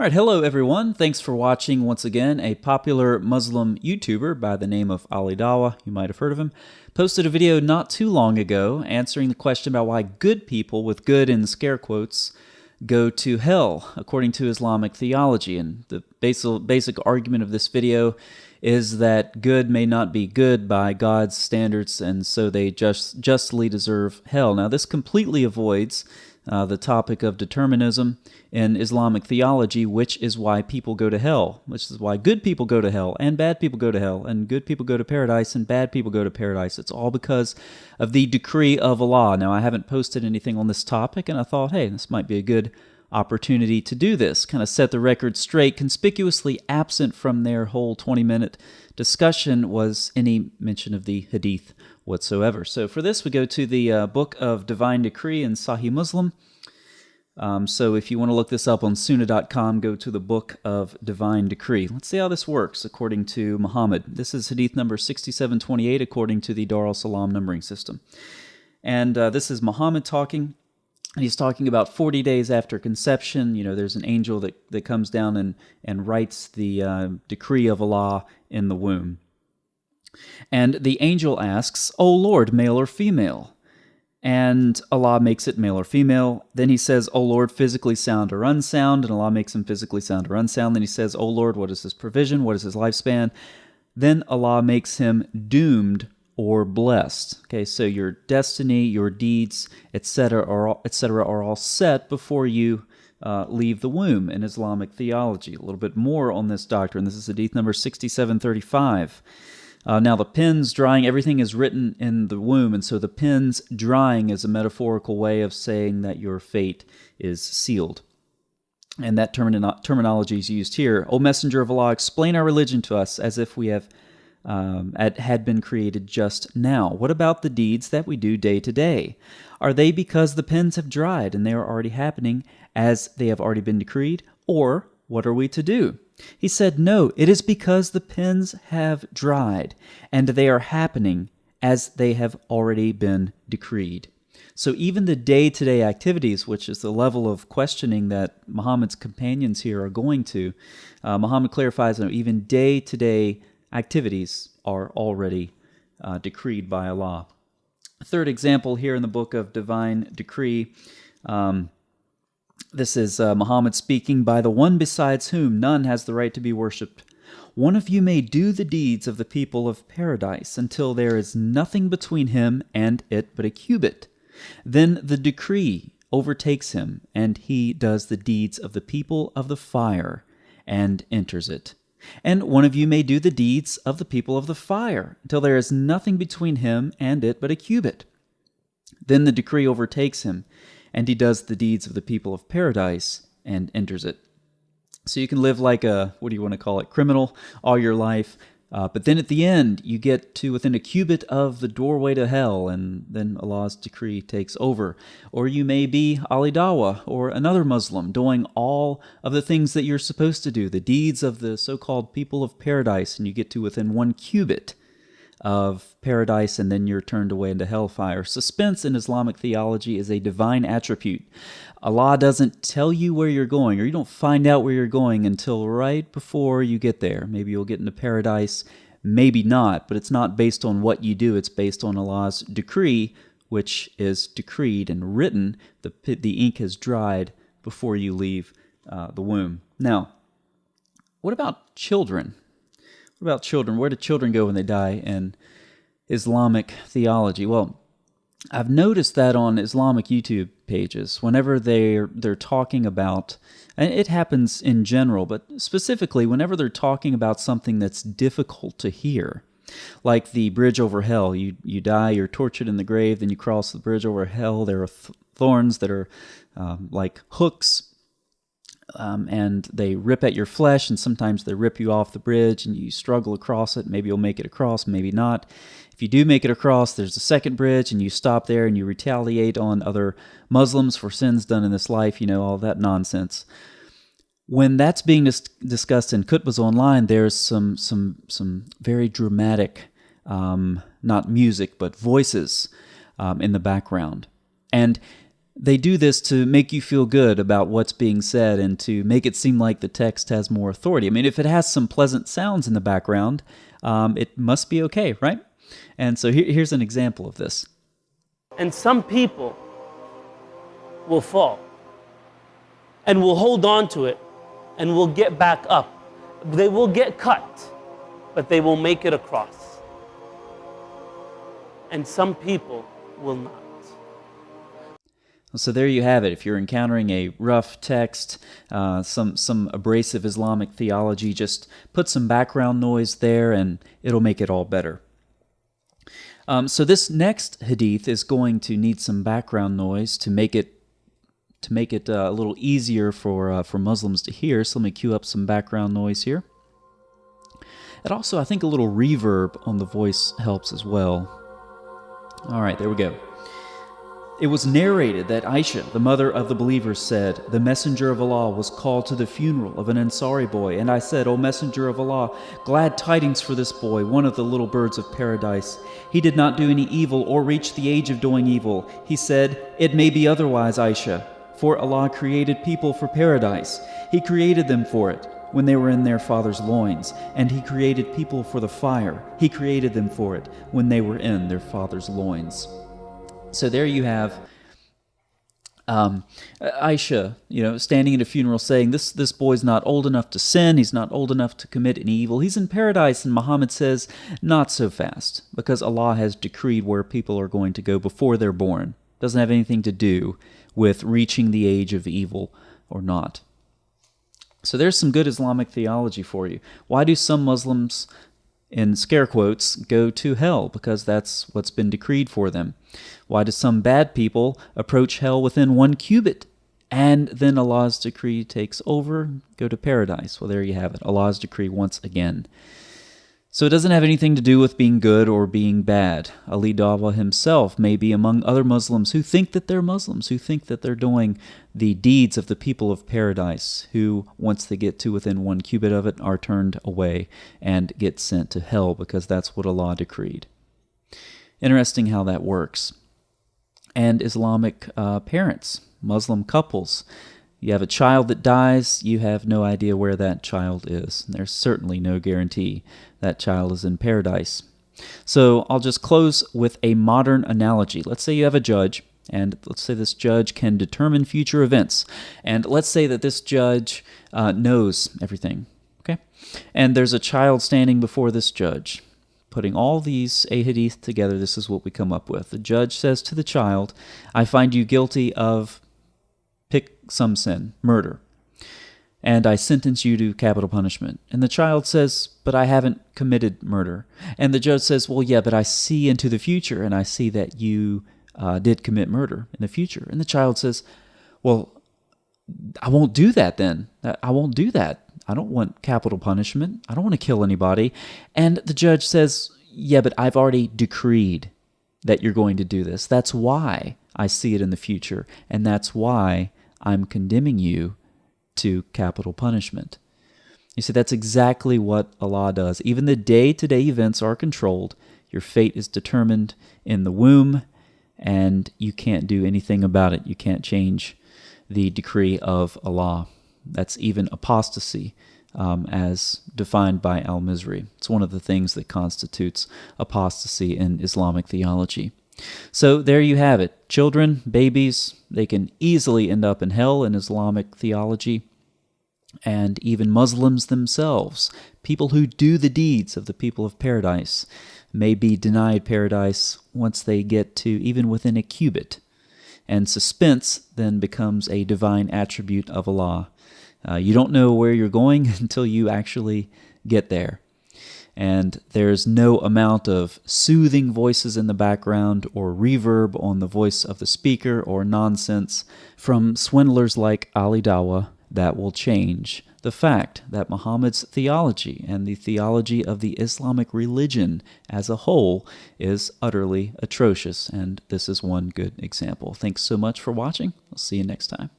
All right, hello everyone. Thanks for watching once again. A popular Muslim YouTuber by the name of Dawah, you might have heard of him, posted a video not too long ago answering the question about why good people, with good in scare quotes, go to hell according to Islamic theology. And the basic argument of this video is that good may not be good by God's standards, and so they justly deserve hell. Now, this completely avoids the topic of determinism in Islamic theology, which is why people go to hell, which is why good people go to hell, and bad people go to hell, and good people go to paradise, and bad people go to paradise. It's all because of the decree of Allah. Now, I haven't posted anything on this topic, and I thought, hey, this might be a good opportunity to do this, kind of set the record straight. Conspicuously absent from their whole 20-minute discussion was any mention of the hadith whatsoever. So for this, we go to the Book of Divine Decree in Sahih Muslim. So if you want to look this up on sunnah.com, go to the Book of Divine Decree. Let's see how this works according to Muhammad. This is hadith number 6728 according to the Dar al-Salam numbering system. And this is Muhammad talking. And he's talking about 40 days after conception. You know, there's an angel that comes down and writes the decree of Allah in the womb. And the angel asks, "O Lord, male or female?" And Allah makes it male or female. Then he says, "O Lord, physically sound or unsound?" And Allah makes him physically sound or unsound. Then he says, "O Lord, what is his provision? What is his lifespan?" Then Allah makes him doomed or blessed. Okay, so your destiny, your deeds, etc., are all set before you leave the womb in Islamic theology. A little bit more on this doctrine. This is hadith number 6735. Now, the pen's drying, everything is written in the womb, and so the pen's drying is a metaphorical way of saying that your fate is sealed. And that terminology is used here. "O Messenger of Allah, explain our religion to us as if we have had been created just now. What about the deeds that we do day to day? Are they because the pens have dried and they are already happening as they have already been decreed? Or what are we to do?" He said, "No, it is because the pens have dried and they are happening as they have already been decreed." So even the day-to-day activities, which is the level of questioning that Muhammad's companions here are going to, Muhammad clarifies that even day-to-day activities are already decreed by Allah. Third example here in the Book of Divine Decree. This is Muhammad speaking, "By the one besides whom none has the right to be worshipped, one of you may do the deeds of the people of paradise until there is nothing between him and it but a cubit. Then the decree overtakes him, and he does the deeds of the people of the fire and enters it. And one of you may do the deeds of the people of the fire until there is nothing between him and it but a cubit. Then the decree overtakes him, and he does the deeds of the people of paradise and enters it." So you can live like a, what do you want to call it, criminal all your life, but then at the end you get to within a cubit of the doorway to hell, and then Allah's decree takes over. Or you may be Ali Dawah or another Muslim doing all of the things that you're supposed to do, the deeds of the so-called people of paradise, and you get to within 1 cubit of paradise, and then you're turned away into hellfire. Suspense in Islamic theology is a divine attribute. Allah doesn't tell you where you're going, or you don't find out where you're going until right before you get there. Maybe you'll get into paradise, maybe not, but it's not based on what you do. It's based on Allah's decree, which is decreed and written. The ink has dried before you leave the womb. Now, what about children? What about children? Where do children go when they die in Islamic theology? Well, I've noticed that on Islamic YouTube pages, whenever they're talking about, and it happens in general, but specifically whenever they're talking about something that's difficult to hear, like the bridge over hell. You die, you're tortured in the grave, then you cross the bridge over hell. There are thorns that are like hooks, and they rip at your flesh, and sometimes they rip you off the bridge, and you struggle across it. Maybe you'll make it across, maybe not. If you do make it across, there's a second bridge, and you stop there, and you retaliate on other Muslims for sins done in this life, all that nonsense. When that's being discussed in khutbahs online, there's some very dramatic, not music, but voices in the background. And They do this to make you feel good about what's being said and to make it seem like the text has more authority. I mean, if it has some pleasant sounds in the background, it must be okay, right? And so here's an example of this. And some people will fall and will hold on to it and will get back up. They will get cut, but they will make it across. And some people will not. So there you have it. If you're encountering a rough text, some abrasive Islamic theology, just put some background noise there and it'll make it all better. So this next hadith is going to need some background noise to make it a little easier for Muslims to hear. So let me cue up some background noise here. And also, I think a little reverb on the voice helps as well. All right, there we go. It was narrated that Aisha, the mother of the believers, said, "The messenger of Allah was called to the funeral of an Ansari boy, and I said, 'O messenger of Allah, glad tidings for this boy, one of the little birds of paradise. He did not do any evil or reach the age of doing evil.' He said, 'It may be otherwise, Aisha, for Allah created people for paradise. He created them for it when they were in their father's loins, and He created people for the fire. He created them for it when they were in their father's loins.'" So there you have Aisha, standing at a funeral saying, this boy's not old enough to sin, he's not old enough to commit any evil, he's in paradise. And Muhammad says, not so fast, because Allah has decreed where people are going to go before they're born. Doesn't have anything to do with reaching the age of evil or not. So there's some good Islamic theology for you. Why do some Muslims, in scare quotes, go to hell? Because that's what's been decreed for them. Why do some bad people approach hell within 1 cubit? And then Allah's decree takes over, go to paradise. Well, there you have it. Allah's decree once again. So it doesn't have anything to do with being good or being bad. Ali Dawah himself may be among other Muslims who think that they're Muslims, who think that they're doing the deeds of the people of paradise, who, once they get to within 1 cubit of it, are turned away and get sent to hell because that's what Allah decreed. Interesting how that works. And Islamic parents, Muslim couples. You have a child that dies, you have no idea where that child is. There's certainly no guarantee that child is in paradise. So I'll just close with a modern analogy. Let's say you have a judge, and let's say this judge can determine future events. And let's say that this judge knows everything, okay? And there's a child standing before this judge. Putting all these ahadith together, this is what we come up with. The judge says to the child, "I find you guilty of," pick some sin, murder, "and I sentence you to capital punishment." And the child says, "But I haven't committed murder." And the judge says, "Well, yeah, but I see into the future, and I see that you did commit murder in the future." And the child says, "Well, I won't do that then. I won't do that. I don't want capital punishment. I don't want to kill anybody." And the judge says, "Yeah, but I've already decreed that you're going to do this. That's why I see it in the future, and that's why I'm condemning you to capital punishment." You see, that's exactly what Allah does. Even the day-to-day events are controlled. Your fate is determined in the womb, and you can't do anything about it. You can't change the decree of Allah. That's even apostasy, as defined by Al-Mizri. It's one of the things that constitutes apostasy in Islamic theology. So there you have it. Children, babies, they can easily end up in hell in Islamic theology. And even Muslims themselves, people who do the deeds of the people of paradise, may be denied paradise once they get to even within a cubit. And suspense then becomes a divine attribute of Allah. You don't know where you're going until you actually get there. And there's no amount of soothing voices in the background or reverb on the voice of the speaker or nonsense from swindlers like Ali Dawah that will change the fact that Muhammad's theology and the theology of the Islamic religion as a whole is utterly atrocious. And this is one good example. Thanks so much for watching. I'll see you next time.